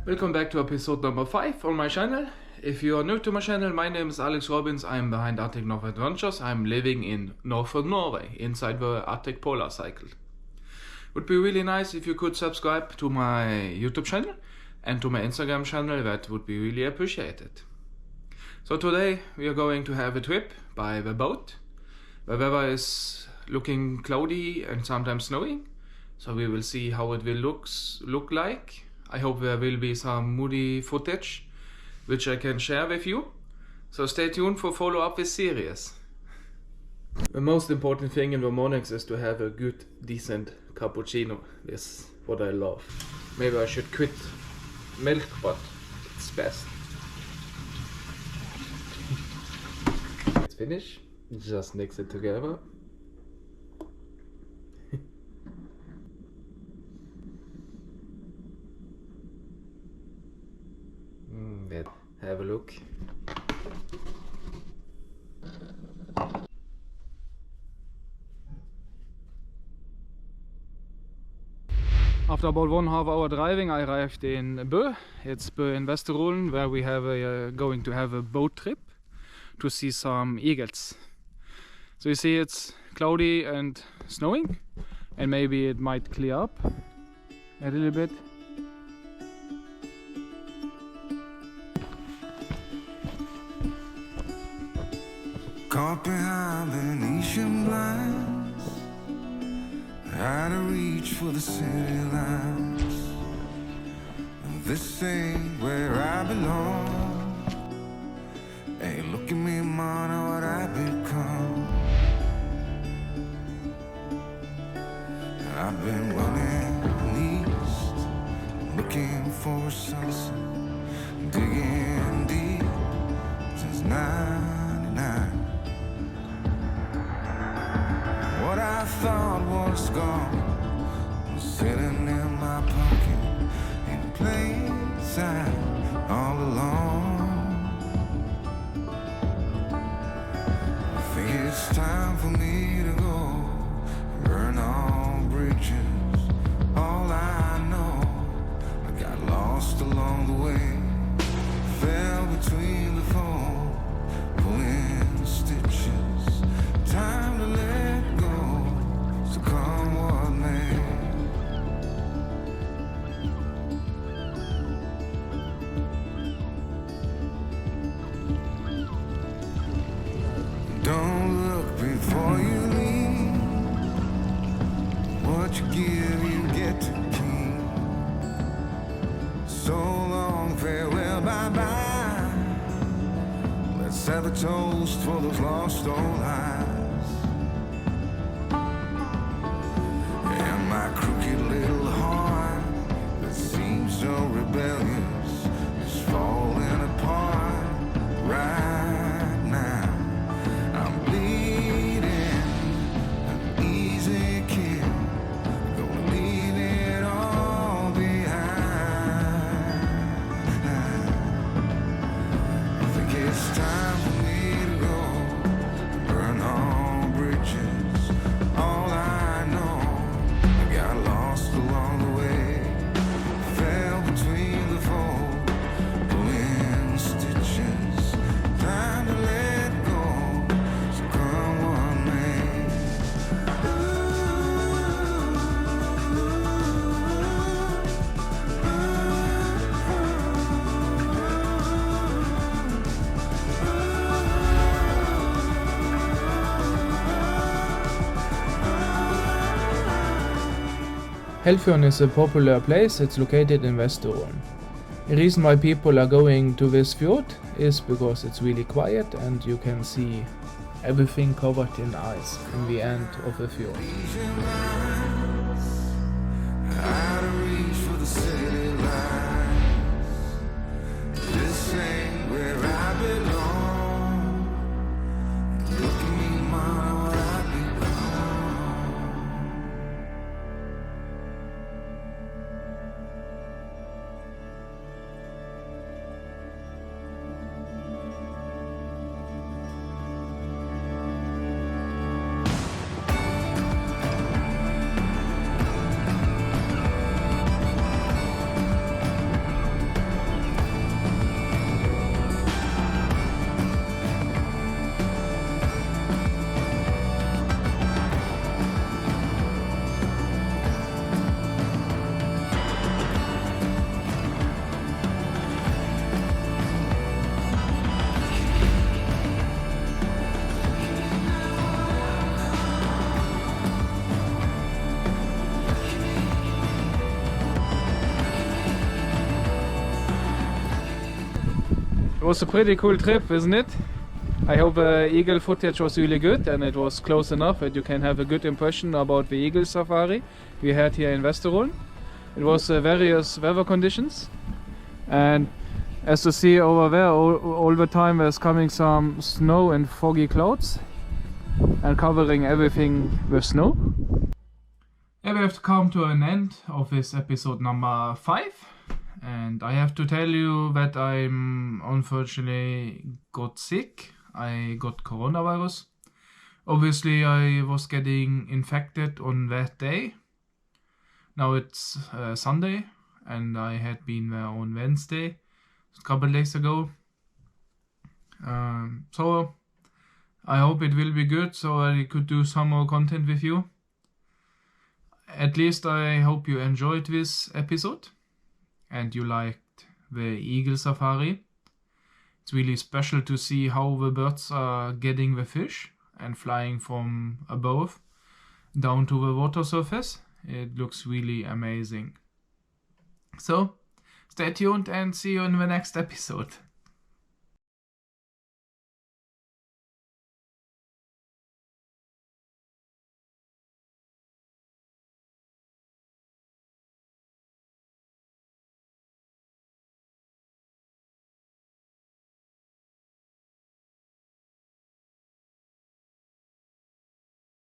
Welcome back to episode number 5 on my channel. If you are new to my channel, my name is Alex Robbins. I'm behind Arctic North Adventures. I'm living in northern Norway, inside the Arctic Polar Cycle. Would be really nice if you could subscribe to my YouTube channel and to my Instagram channel. That would be really appreciated. So today we are going to have a trip by the boat. The weather is looking cloudy and sometimes snowing, so we will see how it will look like. I hope there will be some moody footage which I can share with you. So stay tuned for follow up this series. The most important thing in the mornings is to have a good, decent cappuccino. This is what I love. Maybe I should quit milk, but it's best. It's finished. Just mix it together. Have a look. After about 1.5 hour driving, I arrived in Bø. It's Bø in Vesterålen, where we have going to have a boat trip to see some eagles. So you see it's cloudy and snowing, and maybe it might clear up a little bit. Caught behind Venetian blinds, out of reach for the city lights. This ain't where I belong. Hey, look at me, man, what I've become. I've been running east, looking for a sunset, digging deep since '99. What I thought was gone was sitting in my pocket in plain sight all along. I think it's time for me to go, burn all bridges. All I know, I got lost along the way, fell between the foam, pulling stitches. Time to let go. So come what may. Don't look before you leave. What you give, you get to keep. So long, farewell, bye-bye. Let's have a toast for those lost old eyes. My crooked little heart that seems so rebellious is falling apart right now. I'm bleeding, an easy kill, gonna leave it all behind. I think it's time for me to go, burn all bridges. All I know, got lost along the way, fell between the fold, pulling stitches. Time to let go, so come what may. Helfjorden is a popular place. It's located in Vesterålen. The reason why people are going to this fjord is because it's really quiet and you can see everything covered in ice in the end of the fjord. Out of reach for the city lights. This ain't where I belong. Look at me, mama, what I've become. was a pretty cool trip, isn't it? I hope eagle footage was really good and it was close enough that you can have a good impression about the eagle safari we had here in Vesterålen. It was various weather conditions, and as you see over there, all the time there's coming some snow and foggy clouds and covering everything with snow. Yeah, we have to come to an end of this episode number 5, and I have to tell you that I'm unfortunately got sick. I got coronavirus. Obviously I was getting infected on that day. Now it's Sunday and I had been there on Wednesday, a couple days ago. So I hope it will be good so I could do some more content with you. At least I hope you enjoyed this episode and you liked the eagle safari. It's really special to see how the birds are getting the fish and flying from above down to the water surface. It looks really amazing. So, stay tuned and see you in the next episode.